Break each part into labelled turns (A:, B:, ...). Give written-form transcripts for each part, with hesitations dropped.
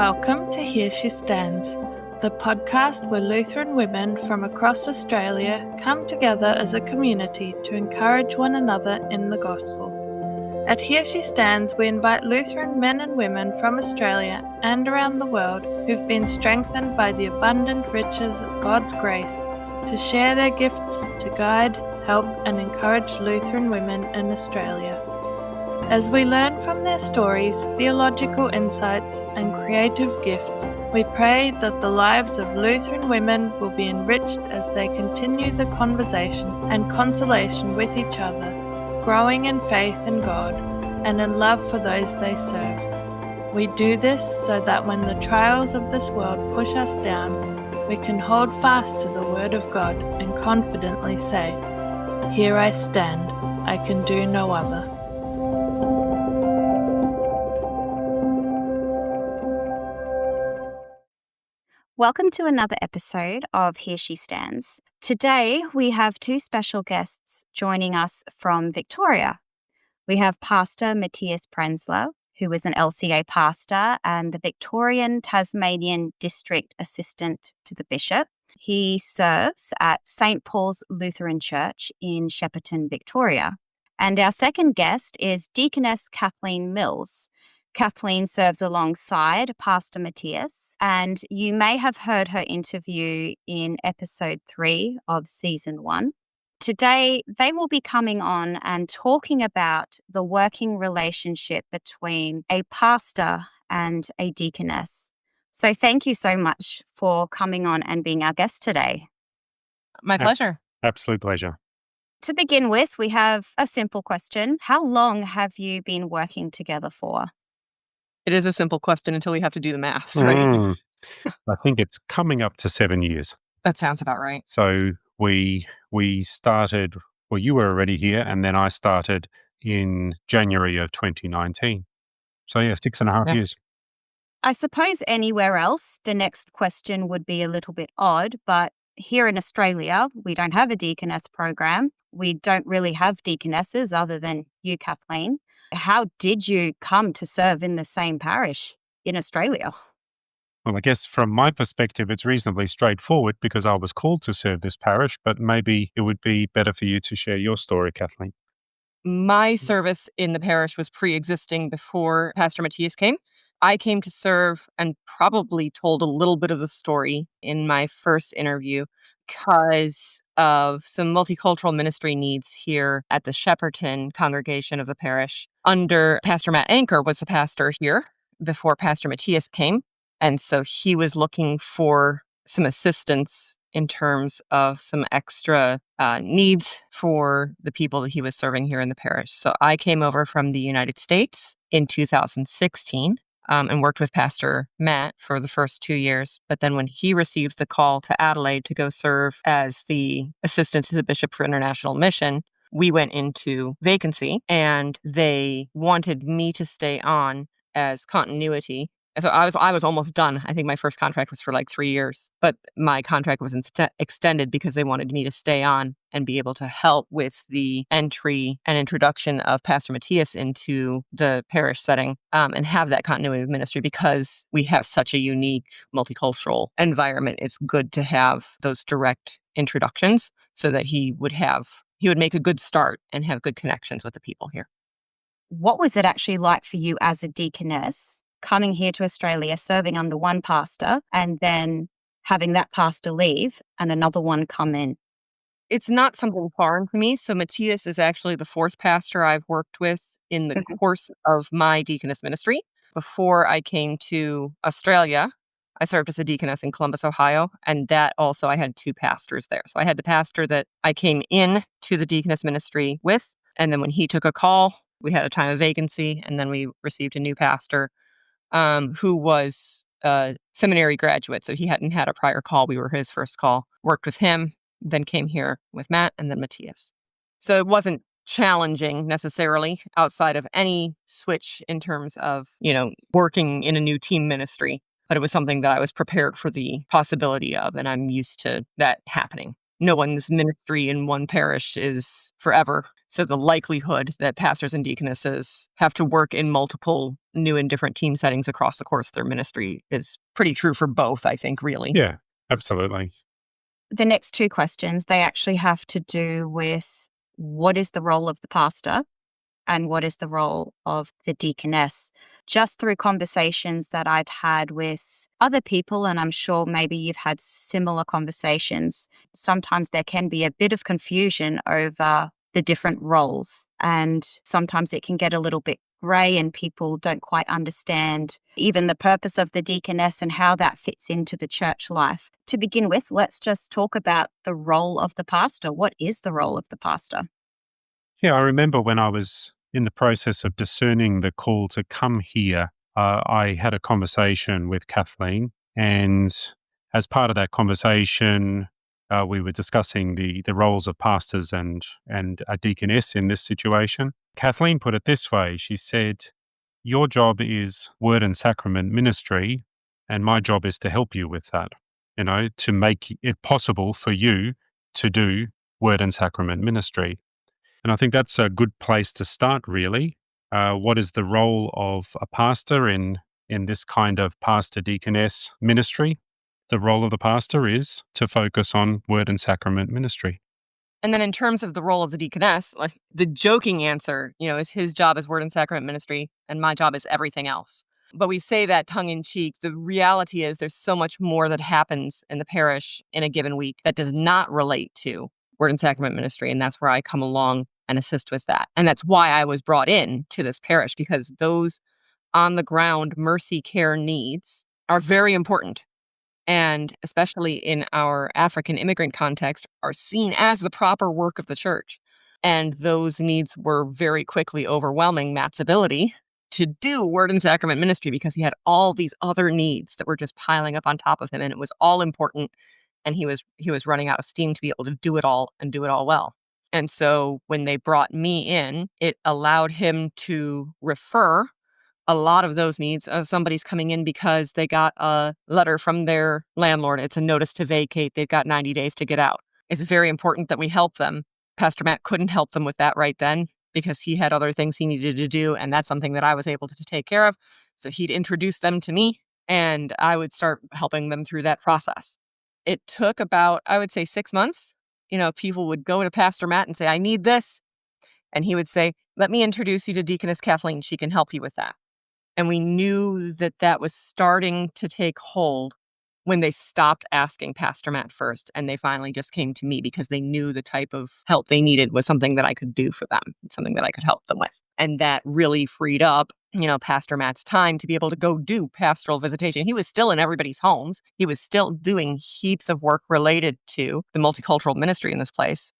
A: Welcome to Here She Stands, the podcast where Lutheran women from across Australia come together as a community to encourage one another in the gospel. At Here She Stands, we invite Lutheran men and women from Australia and around the world who've been strengthened by the abundant riches of God's grace to share their gifts to guide, help, and encourage Lutheran women in Australia. As we learn from their stories, theological insights, and creative gifts, we pray that the lives of Lutheran women will be enriched as they continue the conversation and consolation with each other, growing in faith in God and in love for those they serve. We do this so that when the trials of this world push us down, we can hold fast to the Word of God and confidently say, "Here I stand, I can do no other."
B: Welcome to another episode of Here She Stands. Today we have two special guests joining us from Victoria. We have Pastor Matthias Prenzler, who is an LCA pastor and the Victorian Tasmanian District Assistant to the Bishop. He serves at St. Paul's Lutheran Church in Shepparton, Victoria. And our second guest is Deaconess Kathleen Mills. Kathleen serves alongside Pastor Matthias, and you may have heard her interview in episode 3 of season 1. Today, they will be coming on and talking about the working relationship between a pastor and a deaconess. So thank you so much for coming on and being our guest today.
C: My pleasure.
D: Absolute pleasure.
B: To begin with, we have a simple question. How long have you been working together for?
C: It is a simple question until we have to do the maths, right?
D: I think it's coming up to 7 years.
C: That sounds about right.
D: So we started, well, you were already here, and then I started in January of 2019. So yeah, 6.5 years.
B: I suppose anywhere else, the next question would be a little bit odd, but here in Australia, we don't have a deaconess program. We don't really have deaconesses other than you, Kathleen. How did you come to serve in the same parish in Australia?
D: Well, I guess from my perspective, it's reasonably straightforward because I was called to serve this parish, but maybe it would be better for you to share your story, Kathleen.
C: My service in the parish was pre-existing before Pastor Matthias came. I came to serve and probably told a little bit of the story in my first interview because of some multicultural ministry needs here at the Shepparton congregation of the parish. Under Pastor Matt Anchor was the pastor here before Pastor Matthias came. And so he was looking for some assistance in terms of some extra needs for the people that he was serving here in the parish. So I came over from the United States in 2016. And worked with Pastor Matt for the first 2 years. But then when he received the call to Adelaide to go serve as the assistant to the Bishop for International Mission, we went into vacancy and they wanted me to stay on as continuity. And so I was almost done. I think my first contract was for like 3 years, but my contract was extended because they wanted me to stay on and be able to help with the entry and introduction of Pastor Matthias into the parish setting and have that continuity of ministry because we have such a unique multicultural environment. It's good to have those direct introductions so that he would make a good start and have good connections with the people here.
B: What was it actually like for you as a deaconess coming here to Australia, serving under one pastor, and then having that pastor leave and another one come in?
C: It's not something foreign to me. So Matthias is actually the 4th pastor I've worked with in the course of my deaconess ministry. Before I came to Australia, I served as a deaconess in Columbus, Ohio, and that also I had 2 pastors there. So I had the pastor that I came in to the deaconess ministry with, and then when he took a call, we had a time of vacancy, and then we received a new pastor who was a seminary graduate. So he hadn't had a prior call. We were his first call. Worked with him, then came here with Matt and then Matthias. So it wasn't challenging necessarily outside of any switch in terms of, working in a new team ministry. But it was something that I was prepared for the possibility of, and I'm used to that happening. No one's ministry in one parish is forever. So the likelihood that pastors and deaconesses have to work in multiple new and different team settings across the course of their ministry is pretty true for both, I think, really.
D: Yeah, absolutely.
B: The next two questions, they actually have to do with what is the role of the pastor and what is the role of the deaconess. Just through conversations that I've had with other people, and I'm sure maybe you've had similar conversations, sometimes there can be a bit of confusion over the different roles, and sometimes it can get a little bit grey and people don't quite understand even the purpose of the deaconess and how that fits into the church life. To begin with, let's just talk about the role of the pastor. What is the role of the pastor?
D: Yeah, I remember when I was in the process of discerning the call to come here, I had a conversation with Kathleen, and as part of that conversation, we were discussing the roles of pastors and a deaconess in this situation. Kathleen put it this way. She said, "Your job is word and sacrament ministry, and my job is to help you with that, to make it possible for you to do word and sacrament ministry." And I think that's a good place to start, really. What is the role of a pastor in this kind of pastor-deaconess ministry? The role of the pastor is to focus on word and sacrament ministry.
C: And then in terms of the role of the deaconess, like the joking answer, is his job is word and sacrament ministry, and my job is everything else. But we say that tongue in cheek. The reality is there's so much more that happens in the parish in a given week that does not relate to word and sacrament ministry. And that's where I come along and assist with that. And that's why I was brought in to this parish, because those on the ground mercy care needs are very important. And especially in our African immigrant context, are seen as the proper work of the church. And those needs were very quickly overwhelming Matt's ability to do word and sacrament ministry, because he had all these other needs that were just piling up on top of him, and it was all important. And he was running out of steam to be able to do it all and do it all well. And so when they brought me in, it allowed him to refer a lot of those needs. Somebody's coming in because they got a letter from their landlord. It's a notice to vacate. They've got 90 days to get out. It's very important that we help them. Pastor Matt couldn't help them with that right then because he had other things he needed to do, and that's something that I was able to take care of. So he'd introduce them to me, and I would start helping them through that process. It took about, I would say, 6 months. People would go to Pastor Matt and say, "I need this." And he would say, "Let me introduce you to Deaconess Kathleen. She can help you with that." And we knew that that was starting to take hold when they stopped asking Pastor Matt first, and they finally just came to me because they knew the type of help they needed was something that I could do for them, something that I could help them with. And that really freed up, Pastor Matt's time to be able to go do pastoral visitation. He was still in everybody's homes. He was still doing heaps of work related to the multicultural ministry in this place,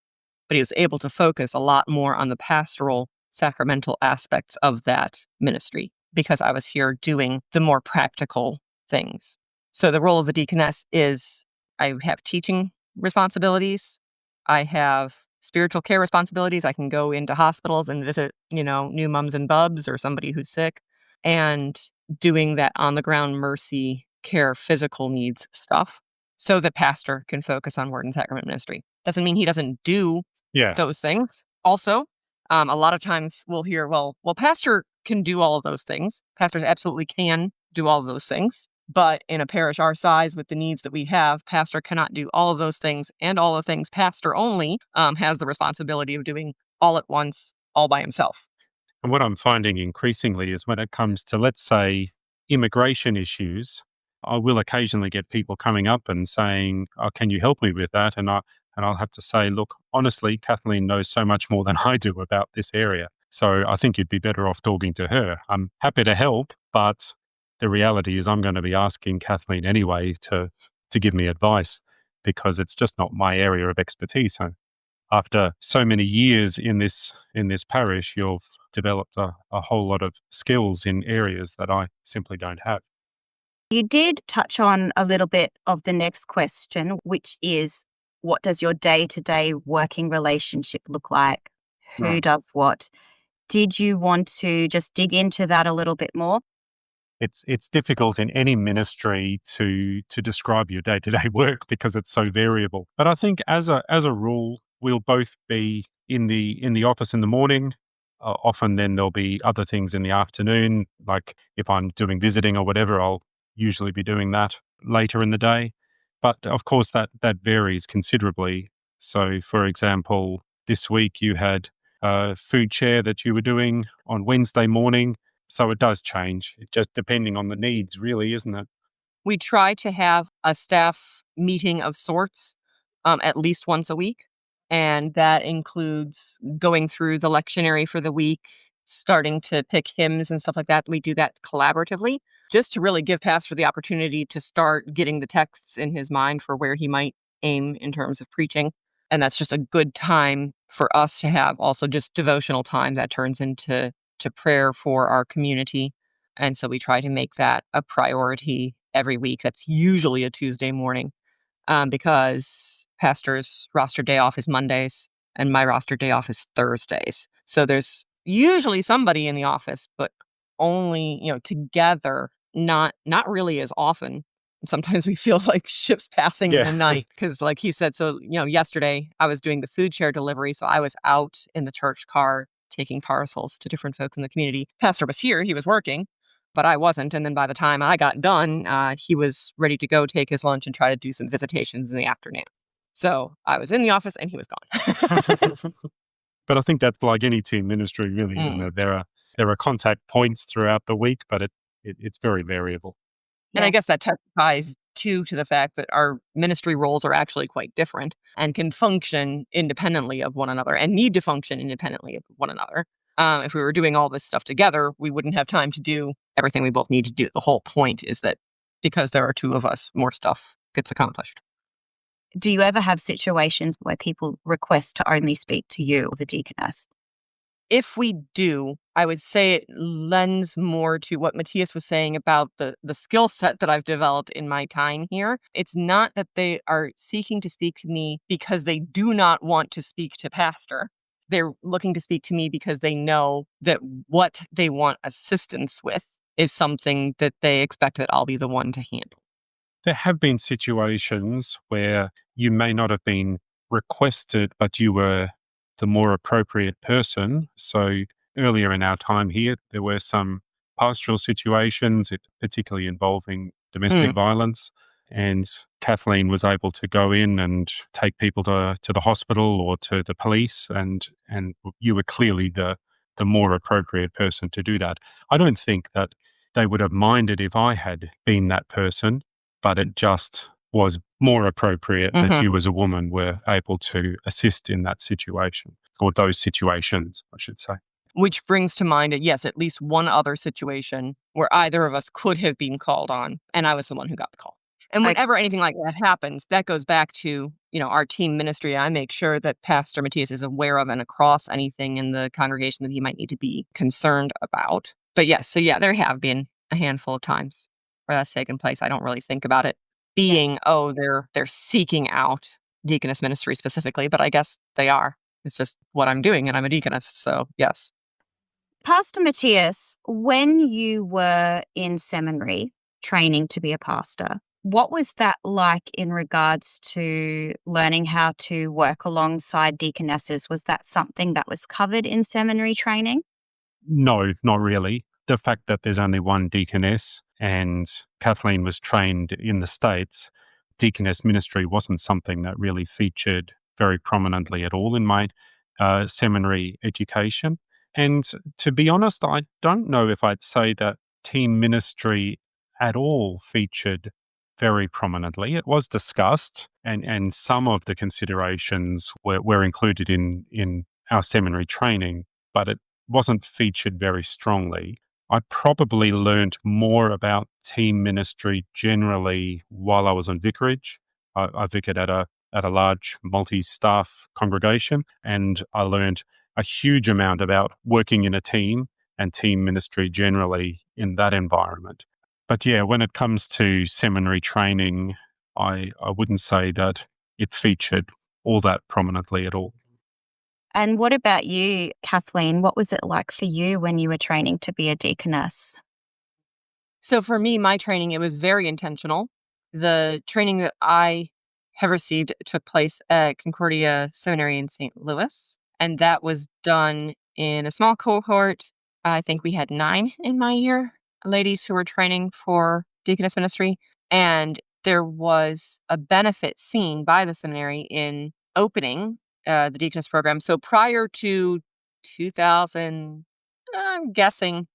C: but he was able to focus a lot more on the pastoral, sacramental aspects of that ministry, because I was here doing the more practical things. So the role of the deaconess is I have teaching responsibilities. I have spiritual care responsibilities. I can go into hospitals and visit, new mums and bubs or somebody who's sick, and doing that on the ground mercy care, physical needs stuff, so the pastor can focus on word and sacrament ministry. Doesn't mean he doesn't do those things. Also, a lot of times we'll hear, well, pastor can do all of those things. Pastors absolutely can do all of those things. But in a parish our size, with the needs that we have, pastor cannot do all of those things. And all the things pastor only has the responsibility of doing all at once, all by himself.
D: And what I'm finding increasingly is when it comes to, let's say, immigration issues, I will occasionally get people coming up and saying, "Oh, can you help me with that?" And I'll have to say, "Look, honestly, Kathleen knows so much more than I do about this area. So I think you'd be better off talking to her. I'm happy to help, but the reality is I'm going to be asking Kathleen anyway to give me advice, because it's just not my area of expertise." So after so many years in this parish, you've developed a whole lot of skills in areas that I simply don't have.
B: You did touch on a little bit of the next question, which is, what does your day-to-day working relationship look like? Who
D: Right.
B: does what? Did you want to just dig into that a little bit more?
D: It's difficult in any ministry to describe your day-to-day work because it's so variable. But I think as a rule, we'll both be in the office in the morning. Often then there'll be other things in the afternoon, like if I'm doing visiting or whatever, I'll usually be doing that later in the day. But of course, that varies considerably. So, for example, this week you had a food share that you were doing on Wednesday morning. So it does change, just depending on the needs, really, isn't it?
C: We try to have a staff meeting of sorts at least once a week. And that includes going through the lectionary for the week, starting to pick hymns and stuff like that. We do that collaboratively just to really give Pastor the opportunity to start getting the texts in his mind for where he might aim in terms of preaching. And that's just a good time for us to have also just devotional time that turns into prayer for our community. And so we try to make that a priority every week. That's usually a Tuesday morning because Pastor's roster day off is Mondays and my roster day off is Thursdays. So there's usually somebody in the office, but only, together, not really as often. Sometimes we feel like ships passing in the night because like he said, so, yesterday I was doing the food share delivery. So I was out in the church car taking parcels to different folks in the community. Pastor was here, he was working, but I wasn't. And then by the time I got done, he was ready to go take his lunch and try to do some visitations in the afternoon. So I was in the office and he was gone.
D: But I think that's like any team ministry, really, isn't it? There are contact points throughout the week, but it's very variable.
C: And I guess that testifies to the fact that our ministry roles are actually quite different and can function independently of one another and need to function independently of one another. If we were doing all this stuff together, we wouldn't have time to do everything we both need to do. The whole point is that because there are two of us, more stuff gets accomplished.
B: Do you ever have situations where people request to only speak to you or the deaconess?
C: If we do, I would say it lends more to what Matthias was saying about the skill set that I've developed in my time here. It's not that they are seeking to speak to me because they do not want to speak to Pastor. They're looking to speak to me because they know that what they want assistance with is something that they expect that I'll be the one to handle.
D: There have been situations where you may not have been requested, but you were the more appropriate person. So earlier in our time here, there were some pastoral situations, particularly involving domestic violence. And Kathleen was able to go in and take people to the hospital or to the police, and you were clearly the more appropriate person to do that. I don't think that they would have minded if I had been that person, but it just was more appropriate that you as a woman were able to assist in that situation, or those situations, I should say.
C: Which brings to mind, yes, at least one other situation where either of us could have been called on, and I was the one who got the call. And whenever anything like that happens, that goes back to, our team ministry. I make sure that Pastor Matthias is aware of and across anything in the congregation that he might need to be concerned about. But yes, so there have been a handful of times where that's taken place. I don't really think about it being, they're seeking out deaconess ministry specifically, but I guess they are. It's just what I'm doing, and I'm a deaconess, so yes.
B: Pastor Matthias, when you were in seminary training to be a pastor, what was that like in regards to learning how to work alongside deaconesses? Was that something that was covered in seminary training?
D: No, not really. The fact that there's only one deaconess and Kathleen was trained in the States, deaconess ministry wasn't something that really featured very prominently at all in my seminary education. And to be honest, I don't know if I'd say that team ministry at all featured very prominently. It was discussed, and some of the considerations were included in our seminary training, but it wasn't featured very strongly. I probably learned more about team ministry generally while I was on vicarage. I vicared at a large multi-staff congregation, and I learned a huge amount about working in a team and team ministry generally in that environment. But when it comes to seminary training, I wouldn't say that it featured all that prominently at all.
B: And what about you, Kathleen? What was it like for you when you were training to be a deaconess?
C: So for me, my training, it was very intentional. The training that I have received took place at Concordia Seminary in St. Louis. And that was done in a small cohort. I think we had 9 in my year, ladies who were training for deaconess ministry. And there was a benefit seen by the seminary in opening the deaconess program. So prior to 2000, I'm guessing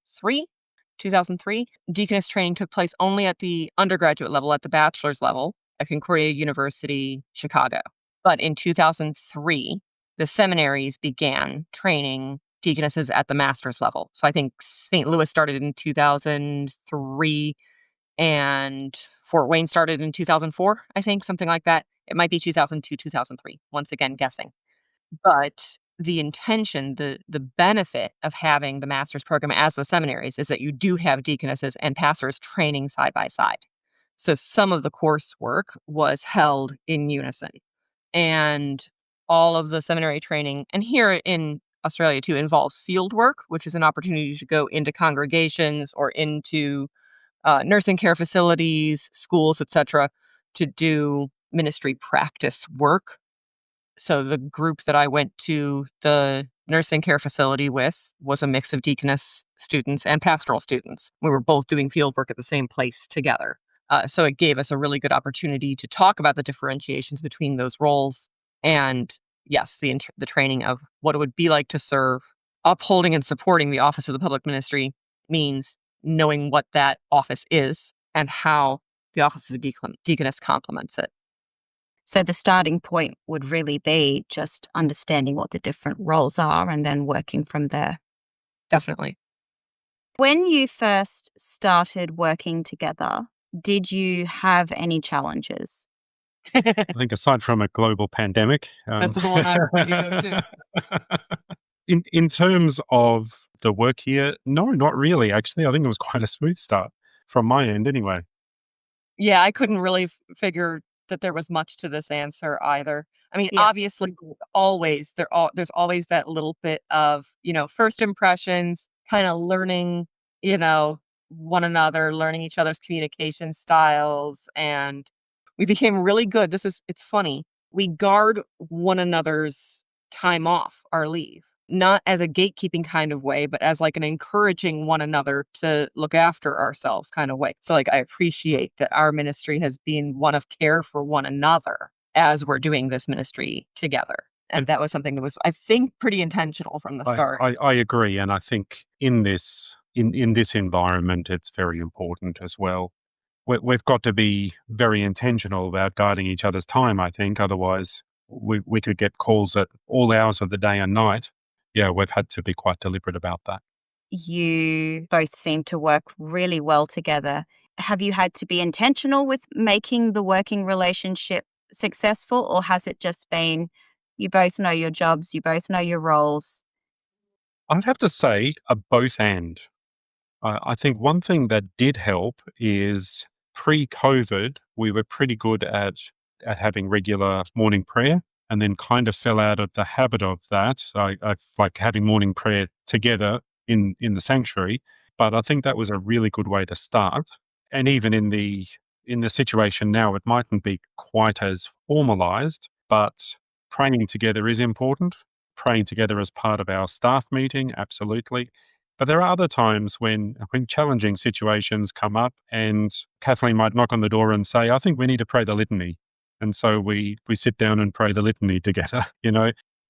C: 2003, deaconess training took place only at the undergraduate level, at the bachelor's level at Concordia University, Chicago. But in 2003, the seminaries began training deaconesses at the master's level. So I think St. Louis started in 2003 and Fort Wayne started in 2004, I think, something like that. It might be 2002, 2003, once again, guessing. But the intention, the benefit of having the master's program as the seminaries is that you do have deaconesses and pastors training side by side. So some of the coursework was held in unison. And all of the seminary training, and here in Australia too, involves field work, which is an opportunity to go into congregations or into nursing care facilities, schools, etc., to do ministry practice work. So the group that I went to the nursing care facility with was a mix of deaconess students and pastoral students. We were both doing field work at the same place together. So it gave us a really good opportunity to talk about the differentiations between those roles. And yes, the training of what it would be like to serve, upholding and supporting the office of the public ministry means knowing what that office is and how the office of deaconess complements it.
B: So the starting point would really be just understanding what the different roles are and then working from there.
C: Definitely.
B: When you first started working together, did you have any challenges?
D: I think aside from a global pandemic,
C: That's the one I was thinking of too.
D: In terms of the work here, no, not really. Actually, I think it was quite a smooth start from my end, anyway.
C: Yeah, I couldn't really figure that there was much to this answer either. I mean,
B: Yeah.
C: obviously, there's always that little bit of, first impressions, kind of learning, one another, learning each other's communication styles, and we became really good. It's funny. We guard one another's time off, our leave, not as a gatekeeping kind of way, but as like an encouraging one another to look after ourselves kind of way. So like, I appreciate that our ministry has been one of care for one another as we're doing this ministry together. And that was something that was, I think, pretty intentional from the start.
D: I agree. And I think in this environment, it's very important as well. We've got to be very intentional about guarding each other's time, I think. Otherwise, we could get calls at all hours of the day and night. Yeah, we've had to be quite deliberate about that.
B: You both seem to work really well together. Have you had to be intentional with making the working relationship successful, or has it just been you both know your jobs, you both know your roles?
D: I'd have to say a both and. I think one thing that did help is pre-COVID, we were pretty good at having regular morning prayer, and then kind of fell out of the habit of that. I like having morning prayer together in the sanctuary, but I think that was a really good way to start. And even in the situation now, it mightn't be quite as formalized, but praying together is important. Praying together as part of our staff meeting, absolutely. But there are other times when challenging situations come up and Kathleen might knock on the door and say, I think we need to pray the litany. And so we sit down and pray the litany together.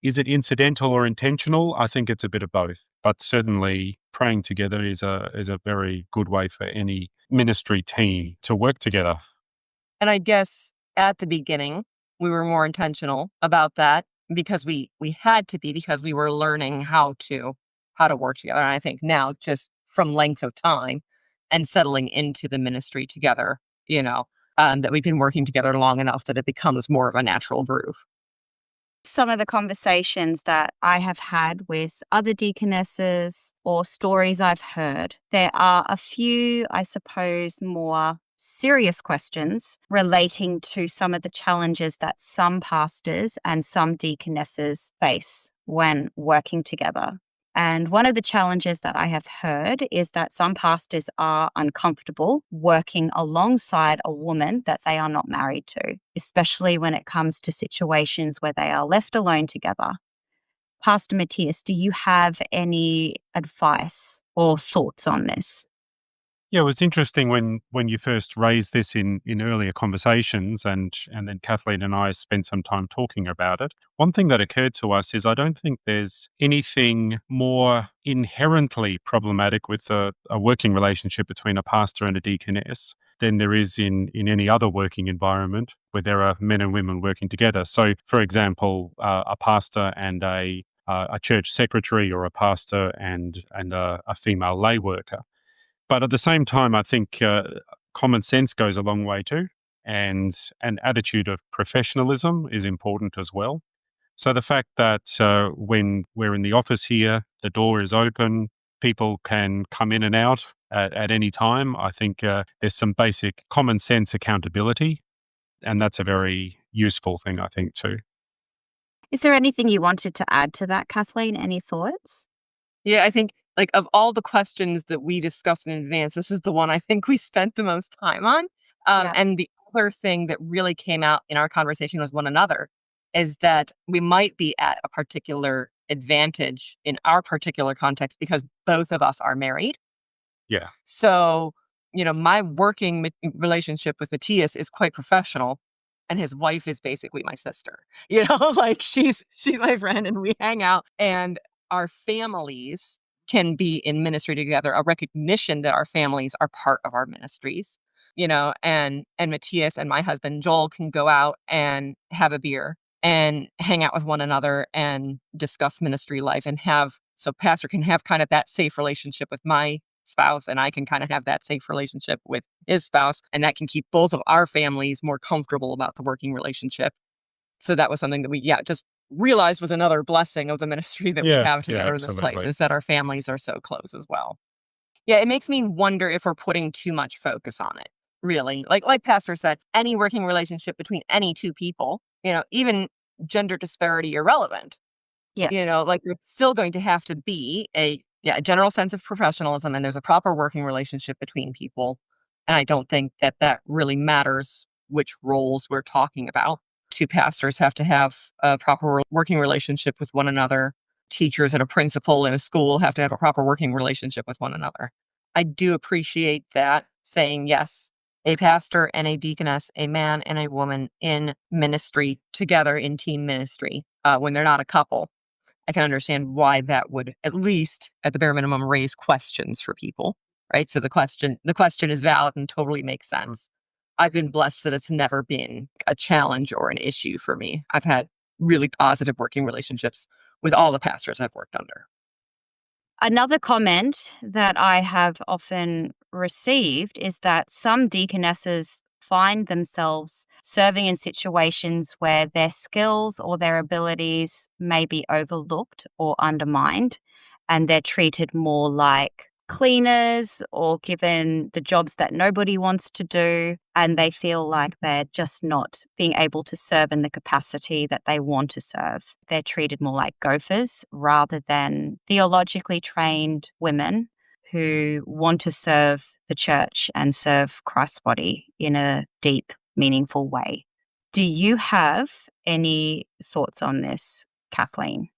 D: Is it incidental or intentional? I think it's a bit of both. But certainly praying together is a very good way for any ministry team to work together.
C: And I guess at the beginning, we were more intentional about that because we had to be, because we were learning how to work together. And I think now, just from length of time and settling into the ministry together, that we've been working together long enough that it becomes more of a natural groove.
B: Some of the conversations that I have had with other deaconesses or stories I've heard, there are a few, I suppose, more serious questions relating to some of the challenges that some pastors and some deaconesses face when working together. And one of the challenges that I have heard is that some pastors are uncomfortable working alongside a woman that they are not married to, especially when it comes to situations where they are left alone together. Pastor Matthias, do you have any advice or thoughts on this?
D: Yeah, it was interesting when you first raised this in earlier conversations, and then Kathleen and I spent some time talking about it. One thing that occurred to us is I don't think there's anything more inherently problematic with a working relationship between a pastor and a deaconess than there is in any other working environment where there are men and women working together. So, for example, a pastor and a church secretary, or a pastor and a female lay worker. But at the same time, I think common sense goes a long way too, and an attitude of professionalism is important as well. So the fact that when we're in the office here, the door is open, people can come in and out at any time. I think there's some basic common sense accountability, and that's a very useful thing, I think, too.
B: Is there anything you wanted to add to that, Kathleen? Any thoughts?
C: Yeah, I think of all the questions that we discussed in advance, this is the one I think we spent the most time on.
B: Yeah.
C: And the other thing that really came out in our conversation with one another is that we might be at a particular advantage in our particular context because both of us are married.
D: Yeah.
C: So, my working relationship with Matthias is quite professional, and his wife is basically my sister. Like she's my friend, and we hang out, and our families can be in ministry together, a recognition that our families are part of our ministries, and Matthias and my husband, Joel, can go out and have a beer and hang out with one another and discuss ministry life so pastor can have kind of that safe relationship with my spouse, and I can kind of have that safe relationship with his spouse, and that can keep both of our families more comfortable about the working relationship. So that was something that we, just realized was another blessing of the ministry that we have together in this place, is that our families are so close as well. Yeah, it makes me wonder if we're putting too much focus on it, really. Like Pastor said, any working relationship between any two people, even gender disparity irrelevant,
B: Yes.
C: there's still going to have to be a general sense of professionalism, and there's a proper working relationship between people. And I don't think that really matters which roles we're talking about. Two pastors have to have a proper working relationship with one another. Teachers and a principal in a school have to have a proper working relationship with one another. I do appreciate that, saying yes, a pastor and a deaconess, a man and a woman in ministry together in team ministry, when they're not a couple. I can understand why that would, at least at the bare minimum, raise questions for people, right? So the question is valid and totally makes sense. I've been blessed that it's never been a challenge or an issue for me. I've had really positive working relationships with all the pastors I've worked under.
B: Another comment that I have often received is that some deaconesses find themselves serving in situations where their skills or their abilities may be overlooked or undermined, and they're treated more like cleaners or given the jobs that nobody wants to do, and they feel like they're just not being able to serve in the capacity that they want to serve. They're treated more like gophers rather than theologically trained women who want to serve the church and serve Christ's body in a deep, meaningful way. Do you have any thoughts on this, Kathleen?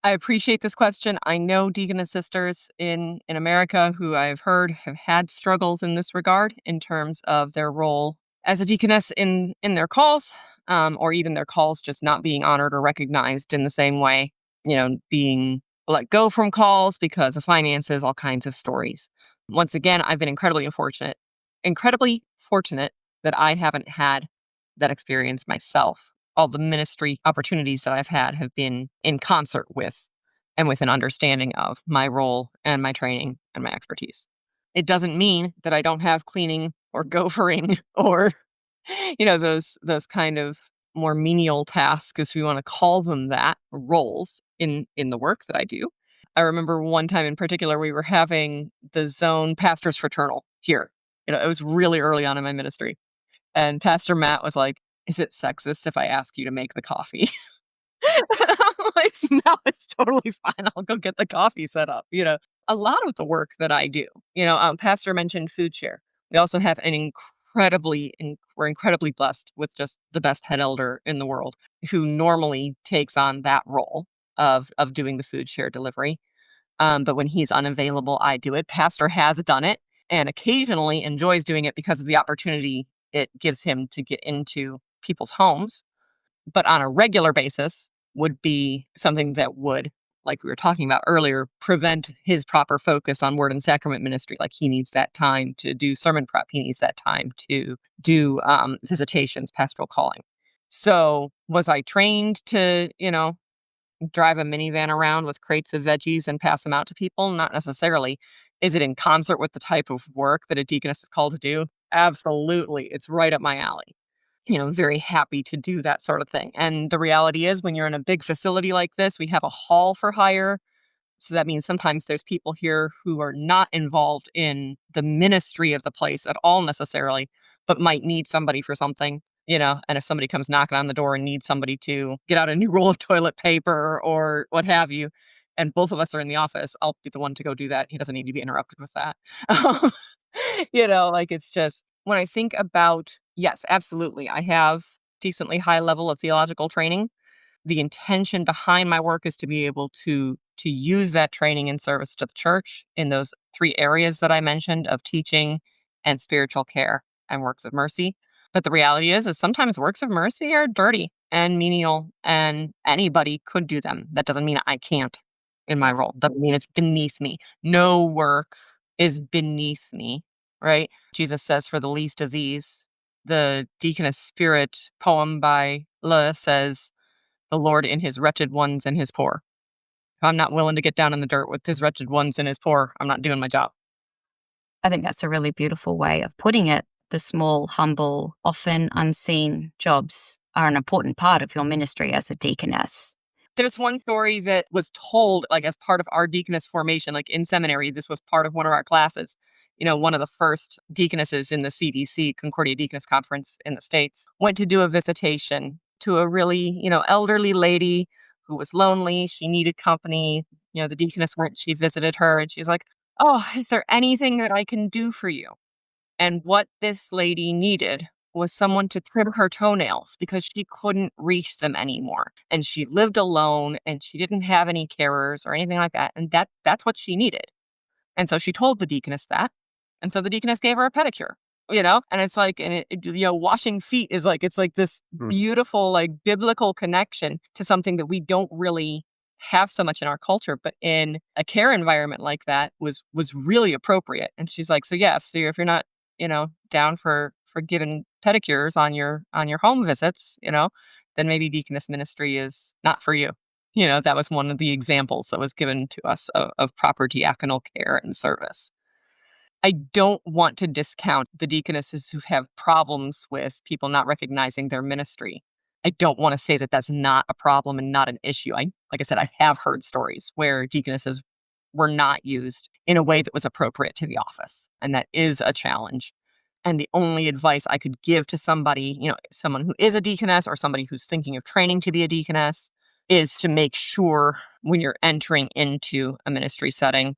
C: I appreciate this question. I know deaconess sisters in America who I've heard have had struggles in this regard in terms of their role as a deaconess in their calls, or even their calls just not being honored or recognized in the same way, being let go from calls because of finances, all kinds of stories. Once again, I've been incredibly fortunate that I haven't had that experience myself. All the ministry opportunities that I've had have been in concert with and with an understanding of my role and my training and my expertise. It doesn't mean that I don't have cleaning or gophering or, those kind of more menial tasks, if we want to call them that, roles in the work that I do. I remember one time in particular, we were having the zone pastors fraternal here. It was really early on in my ministry. And Pastor Matt was like, "Is it sexist if I ask you to make the coffee?" I'm like, No, it's totally fine. I'll go get the coffee set up. A lot of the work that I do, Pastor mentioned food share. We also have we're incredibly blessed with just the best head elder in the world who normally takes on that role of doing the food share delivery. But when he's unavailable, I do it. Pastor has done it and occasionally enjoys doing it because of the opportunity it gives him to get into people's homes. But on a regular basis would be something that would, like we were talking about earlier, prevent his proper focus on word and sacrament ministry. Like he needs that time to do sermon prep. He needs that time to do visitations, pastoral calling. So was I trained to, drive a minivan around with crates of veggies and pass them out to people? Not necessarily. Is it in concert with the type of work that a deaconess is called to do? Absolutely. It's right up my alley. Very happy to do that sort of thing. And the reality is when you're in a big facility like this, we have a hall for hire. So that means sometimes there's people here who are not involved in the ministry of the place at all necessarily, but might need somebody for something, and if somebody comes knocking on the door and needs somebody to get out a new roll of toilet paper or what have you, and both of us are in the office, I'll be the one to go do that. He doesn't need to be interrupted with that. It's just when I think about, yes, absolutely. I have decently high level of theological training. The intention behind my work is to be able to use that training in service to the church in those three areas that I mentioned of teaching and spiritual care and works of mercy. But the reality is sometimes works of mercy are dirty and menial and anybody could do them. That doesn't mean I can't in my role. Doesn't mean it's beneath me. No work is beneath me, right? Jesus says, for the least of these, the Deaconess Spirit poem by Lewis says, the Lord in his wretched ones and his poor. If I'm not willing to get down in the dirt with his wretched ones and his poor, I'm not doing my job.
B: I think that's a really beautiful way of putting it. The small, humble, often unseen jobs are an important part of your ministry as a deaconess.
C: There's one story that was told, as part of our deaconess formation, in seminary. This was part of one of our classes. One of the first deaconesses in the CDC, Concordia Deaconess Conference in the States, went to do a visitation to a really, elderly lady who was lonely. She needed company. The deaconess went, she visited her and she's like, oh, is there anything that I can do for you? And what this lady needed was someone to trim her toenails because she couldn't reach them anymore. And she lived alone and she didn't have any carers or anything like that. And that's what she needed. And so she told the deaconess that. And so the deaconess gave her a pedicure, and it's washing feet is it's this beautiful, biblical connection to something that we don't really have so much in our culture, but in a care environment like that was really appropriate. And she's like, so if you're not, down for giving pedicures on your home visits, then maybe deaconess ministry is not for you. That was one of the examples that was given to us of proper diaconal care and service. I don't want to discount the deaconesses who have problems with people not recognizing their ministry. I don't want to say that that's not a problem and not an issue. Like I said, I have heard stories where deaconesses were not used in a way that was appropriate to the office. And that is a challenge. And the only advice I could give to somebody, someone who is a deaconess or somebody who's thinking of training to be a deaconess, is to make sure when you're entering into a ministry setting,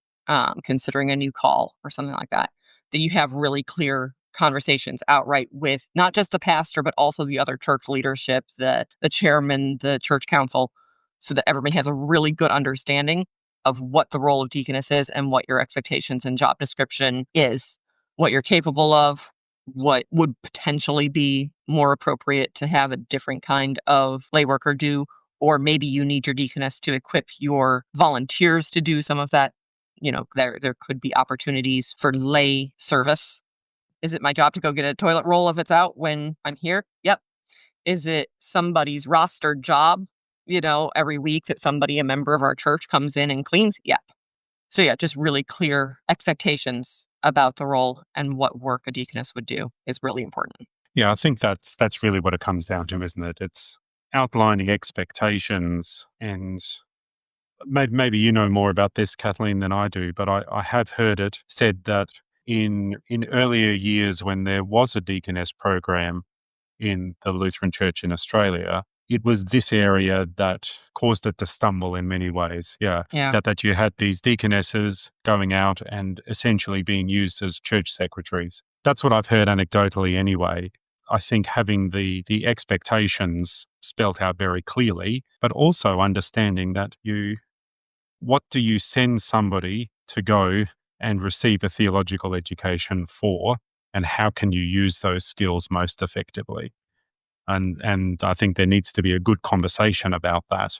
C: considering a new call or something like that, that you have really clear conversations outright with not just the pastor, but also the other church leadership, the chairman, the church council, so that everybody has a really good understanding of what the role of deaconess is and what your expectations and job description is, what you're capable of, what would potentially be more appropriate to have a different kind of lay worker do, or maybe you need your deaconess to equip your volunteers to do some of that. There could be opportunities for lay service. Is it my job to go get a toilet roll if it's out when I'm here? Yep. Is it somebody's rostered job, every week that a member of our church comes in and cleans? Yep. So just really clear expectations about the role and what work a deaconess would do is really important.
D: Yeah, I think that's really what it comes down to, isn't it? It's outlining expectations, and maybe you know more about this, Kathleen, than I do, but I have heard it said that in earlier years when there was a deaconess program in the Lutheran Church in Australia, it was this area that caused it to stumble in many ways. Yeah. That you had these deaconesses going out and essentially being used as church secretaries. That's what I've heard anecdotally anyway. I think having the expectations spelt out very clearly, but also understanding that what do you send somebody to go and receive a theological education for, and how can you use those skills most effectively? And I think there needs to be a good conversation about that,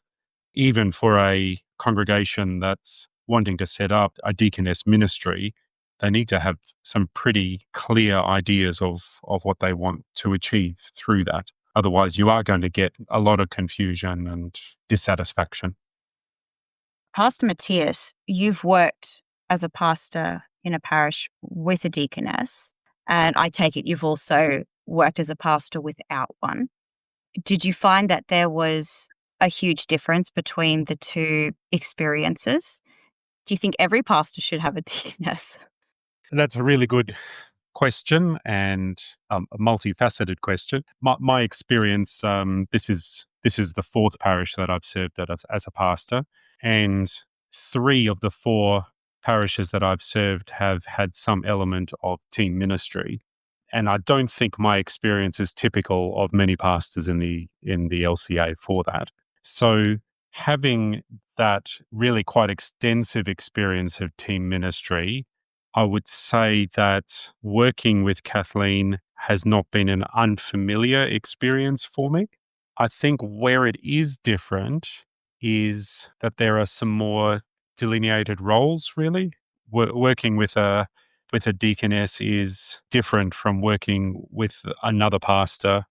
D: even for a congregation that's wanting to set up a deaconess ministry. They need to have some pretty clear ideas of what they want to achieve through that. Otherwise, you are going to get a lot of confusion and dissatisfaction.
B: Pastor Matthias, you've worked as a pastor in a parish with a deaconess, and I take it you've also worked as a pastor without one. Did you find that there was a huge difference between the two experiences? Do you think every pastor should have a deaconess?
D: That's a really good question, and a multifaceted question. My experience, this is the fourth parish that I've served at as a pastor, and 3 of the 4 parishes that I've served have had some element of team ministry. And I don't think my experience is typical of many pastors in the LCA for that. So having that really quite extensive experience of team ministry, I would say that working with Kathleen has not been an unfamiliar experience for me. I think where it is different is that there are some more delineated roles, really. Working with a deaconess is different from working with another pastor,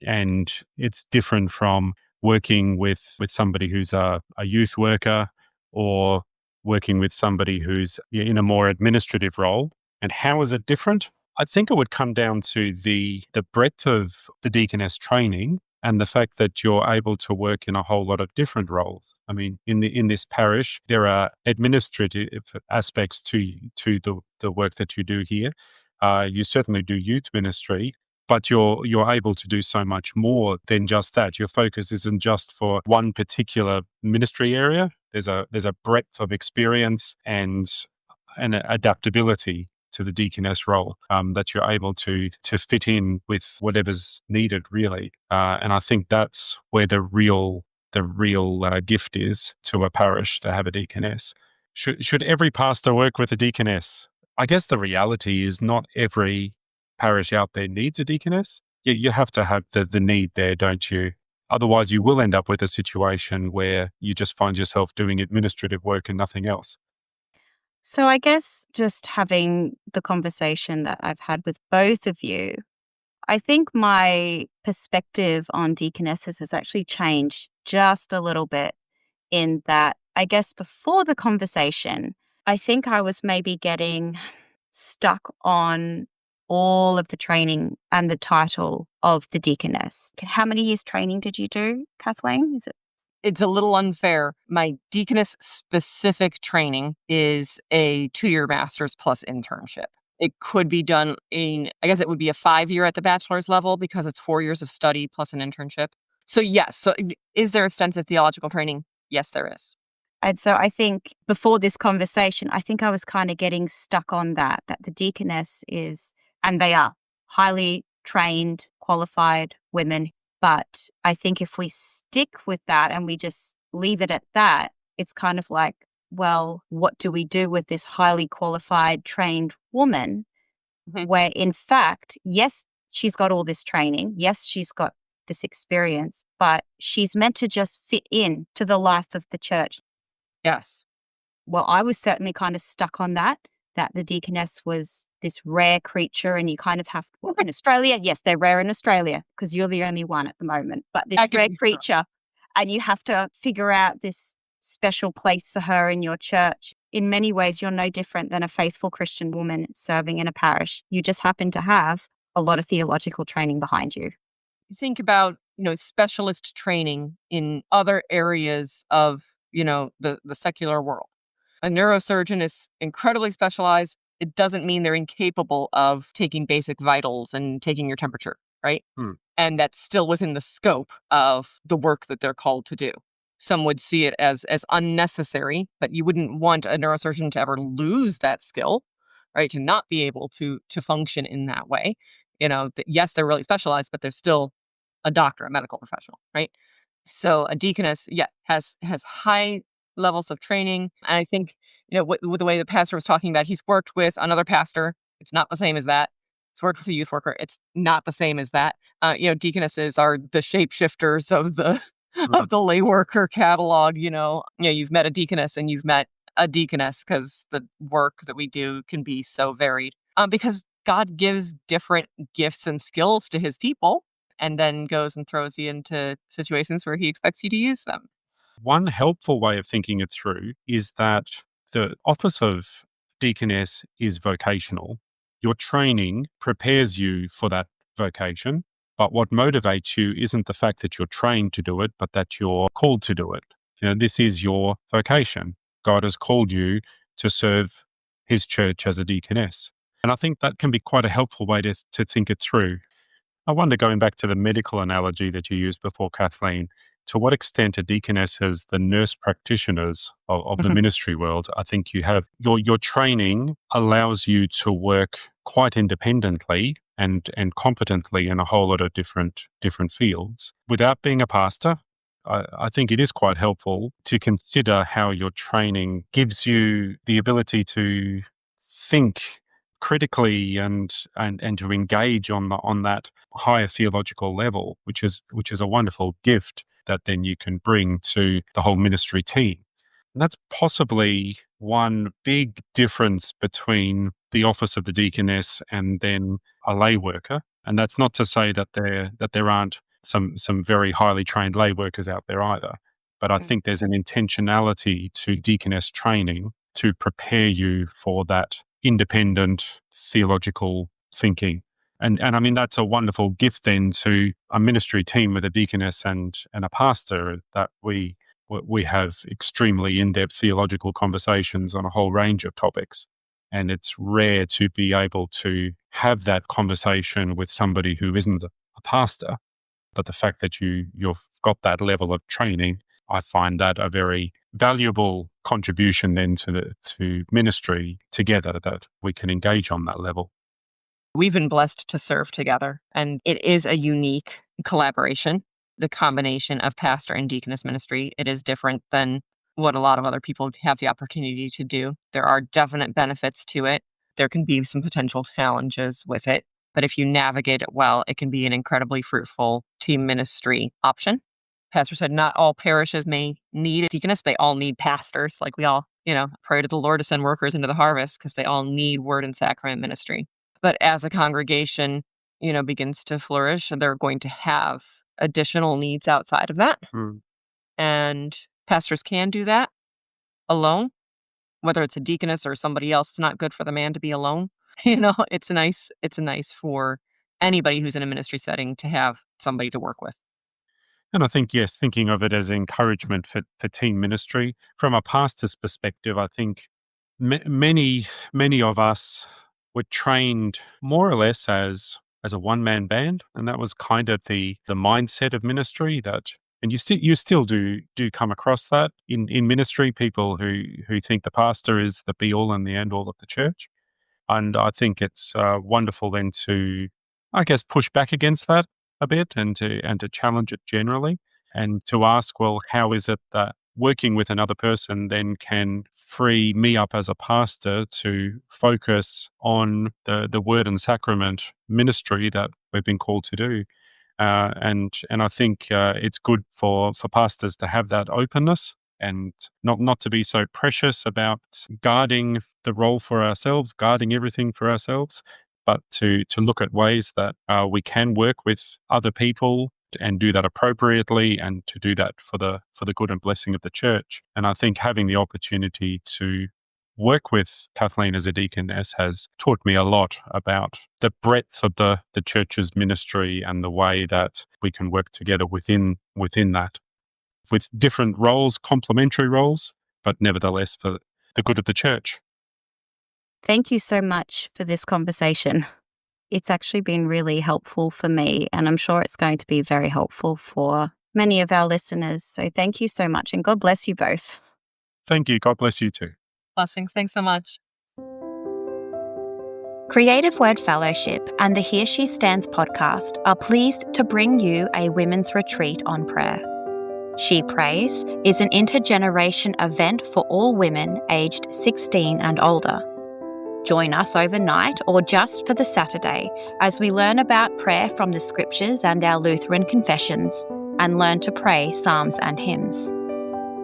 D: and it's different from working with somebody who's a youth worker, or working with somebody who's in a more administrative role. And how is it different? I think it would come down to the breadth of the deaconess training and the fact that you're able to work in a whole lot of different roles. I mean, in this parish, there are administrative aspects to the work that you do here. You certainly do youth ministry, but you're able to do so much more than just that. Your focus isn't just for one particular ministry area. There's a breadth of experience and an adaptability to the deaconess role that you're able to fit in with whatever's needed, really. And I think that's where the real gift is to a parish, to have a deaconess. Should every pastor work with a deaconess? I guess the reality is not every parish out there needs a deaconess. You have to have the need there, don't you? Otherwise, you will end up with a situation where you just find yourself doing administrative work and nothing else.
B: So I guess just having the conversation that I've had with both of you, I think my perspective on deaconesses has actually changed just a little bit, in that I guess before the conversation, I think I was maybe getting stuck on all of the training and the title of the deaconess. How many years training did you do, Kathleen?
C: It's a little unfair. My deaconess specific training is a 2-year master's plus internship. It could be done I guess it would be a 5-year at the bachelor's level, because it's 4 years of study plus an internship. So yes. So is there extensive theological training? Yes, there is.
B: And so I think before this conversation, I think I was kind of getting stuck on that the deaconess is, and they are, highly trained, qualified women. But I think if we stick with that and we just leave it at that, it's kind of like, well, what do we do with this highly qualified, trained woman? Mm-hmm. Where in fact, yes, she's got all this training. Yes, she's got this experience, but she's meant to just fit in to the life of the church.
C: Yes.
B: Well, I was certainly kind of stuck on that the deaconess was this rare creature, and you kind of have, well, in Australia, yes, they're rare in Australia because you're the only one at the moment, but this rare creature, and you have to figure out this special place for her in your church. In many ways, you're no different than a faithful Christian woman serving in a parish. You just happen to have a lot of theological training behind you.
C: You think about, specialist training in other areas of, the secular world. A neurosurgeon is incredibly specialized. It doesn't mean they're incapable of taking basic vitals and taking your temperature. right?
D: Hmm.
C: And that's still within the scope of the work that they're called to do. Some would see it as unnecessary, but you wouldn't want a neurosurgeon to ever lose that skill, right? To not be able to function in that way. Yes, they're really specialized, but they're still a doctor, a medical professional, right? So a deaconess, has high levels of training. And I think, with the way the pastor was talking about, he's worked with another pastor. It's not the same as that. He's worked with a youth worker. It's not the same as that. Deaconesses are the shapeshifters of the
D: Hmm.
C: of the lay worker catalog. You've met a deaconess and you've met a deaconess, because the work that we do can be so varied. Because God gives different gifts and skills to his people, and then goes and throws you into situations where he expects you to use them.
D: One helpful way of thinking it through is that the office of deaconess is vocational. Your training prepares you for that vocation, but what motivates you isn't the fact that you're trained to do it, but that you're called to do it. This is your vocation. God has called you to serve his church as a deaconess. And I think that can be quite a helpful way to think it through. I wonder, going back to the medical analogy that you used before, Kathleen, to what extent a deaconess is the nurse practitioners of the ministry world. I think you have your training allows you to work quite independently and competently in a whole lot of different fields without being a pastor. I think it is quite helpful to consider how your training gives you the ability to think critically and to engage on that higher theological level, which is a wonderful gift that then you can bring to the whole ministry team. And that's possibly one big difference between the office of the deaconess and then a lay worker. And that's not to say that there aren't some very highly trained lay workers out there either. But I think there's an intentionality to deaconess training to prepare you for that independent theological thinking. And I mean, that's a wonderful gift then to a ministry team with a deaconess and a pastor, that we have extremely in-depth theological conversations on a whole range of topics. And it's rare to be able to have that conversation with somebody who isn't a pastor. But the fact that you've got that level of training, I find that a very valuable contribution then to ministry together, that we can engage on that level.
C: We've been blessed to serve together, and it is a unique collaboration. The combination of pastor and deaconess ministry, it is different than what a lot of other people have the opportunity to do. There are definite benefits to it. There can be some potential challenges with it, but if you navigate it well, it can be an incredibly fruitful team ministry option. Pastor said not all parishes may need a deaconess. They all need pastors. Like we all, pray to the Lord to send workers into the harvest, because they all need word and sacrament ministry. But as a congregation, begins to flourish, they're going to have additional needs outside of that.
D: Mm.
C: And pastors can do that alone, whether it's a deaconess or somebody else. It's not good for the man to be alone. It's nice for anybody who's in a ministry setting to have somebody to work with.
D: And I think, yes, thinking of it as encouragement for team ministry, from a pastor's perspective, I think many of us were trained more or less as a one-man band, and that was kind of the mindset of ministry. That, and you still do come across that in ministry, people who think the pastor is the be all and the end all of the church. And I think it's wonderful then to, I guess, push back against that a bit, and to challenge it generally, and to ask, well, how is it that working with another person then can free me up as a pastor to focus on the word and sacrament ministry that we've been called to do. And I think it's good for pastors to have that openness, and not to be so precious about guarding the role for ourselves, guarding everything for ourselves, but to look at ways that we can work with other people and do that appropriately, and to do that for the good and blessing of the church. And I think having the opportunity to work with Kathleen as a deaconess has taught me a lot about the breadth of the church's ministry, and the way that we can work together within that, with different roles, complementary roles, but nevertheless for the good of the church.
B: Thank you so much for this conversation. It's actually been really helpful for me, and I'm sure it's going to be very helpful for many of our listeners. So thank you so much, and God bless you both.
D: Thank you. God bless you too.
C: Blessings. Thanks so much.
B: Creative Word Fellowship and the Here She Stands podcast are pleased to bring you a women's retreat on prayer. She Prays is an intergeneration event for all women aged 16 and older. Join us overnight or just for the Saturday as we learn about prayer from the scriptures and our Lutheran confessions and learn to pray psalms and hymns.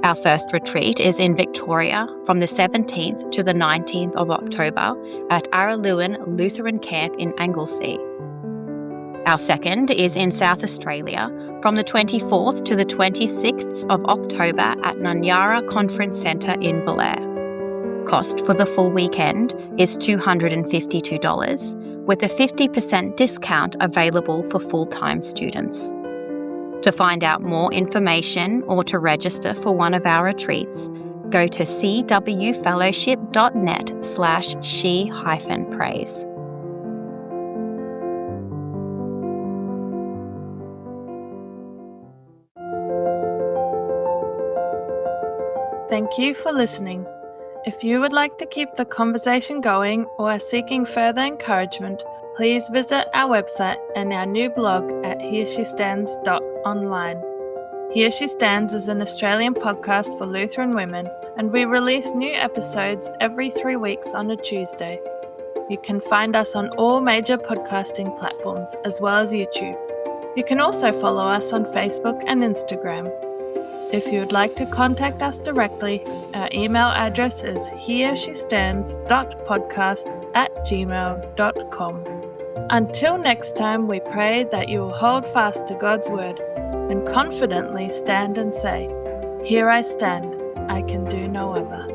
B: Our first retreat is in Victoria from the 17th to the 19th of October at Araluen Lutheran Camp in Anglesea. Our second is in South Australia from the 24th to the 26th of October at Nunyara Conference Centre in Belair. Cost for the full weekend is $252, with a 50% discount available for full-time students. To find out more information or to register for one of our retreats, go to cwfellowship.net/she-prays.
A: Thank you for listening. If you would like to keep the conversation going or are seeking further encouragement, please visit our website and our new blog at hereshestands.online. Here She Stands is an Australian podcast for Lutheran women, and we release new episodes every 3 weeks on a Tuesday. You can find us on all major podcasting platforms as well as YouTube. You can also follow us on Facebook and Instagram. If you would like to contact us directly, our email address is hereshestands.podcast@gmail.com. Until next time, we pray that you will hold fast to God's word and confidently stand and say, "Here I stand, I can do no other."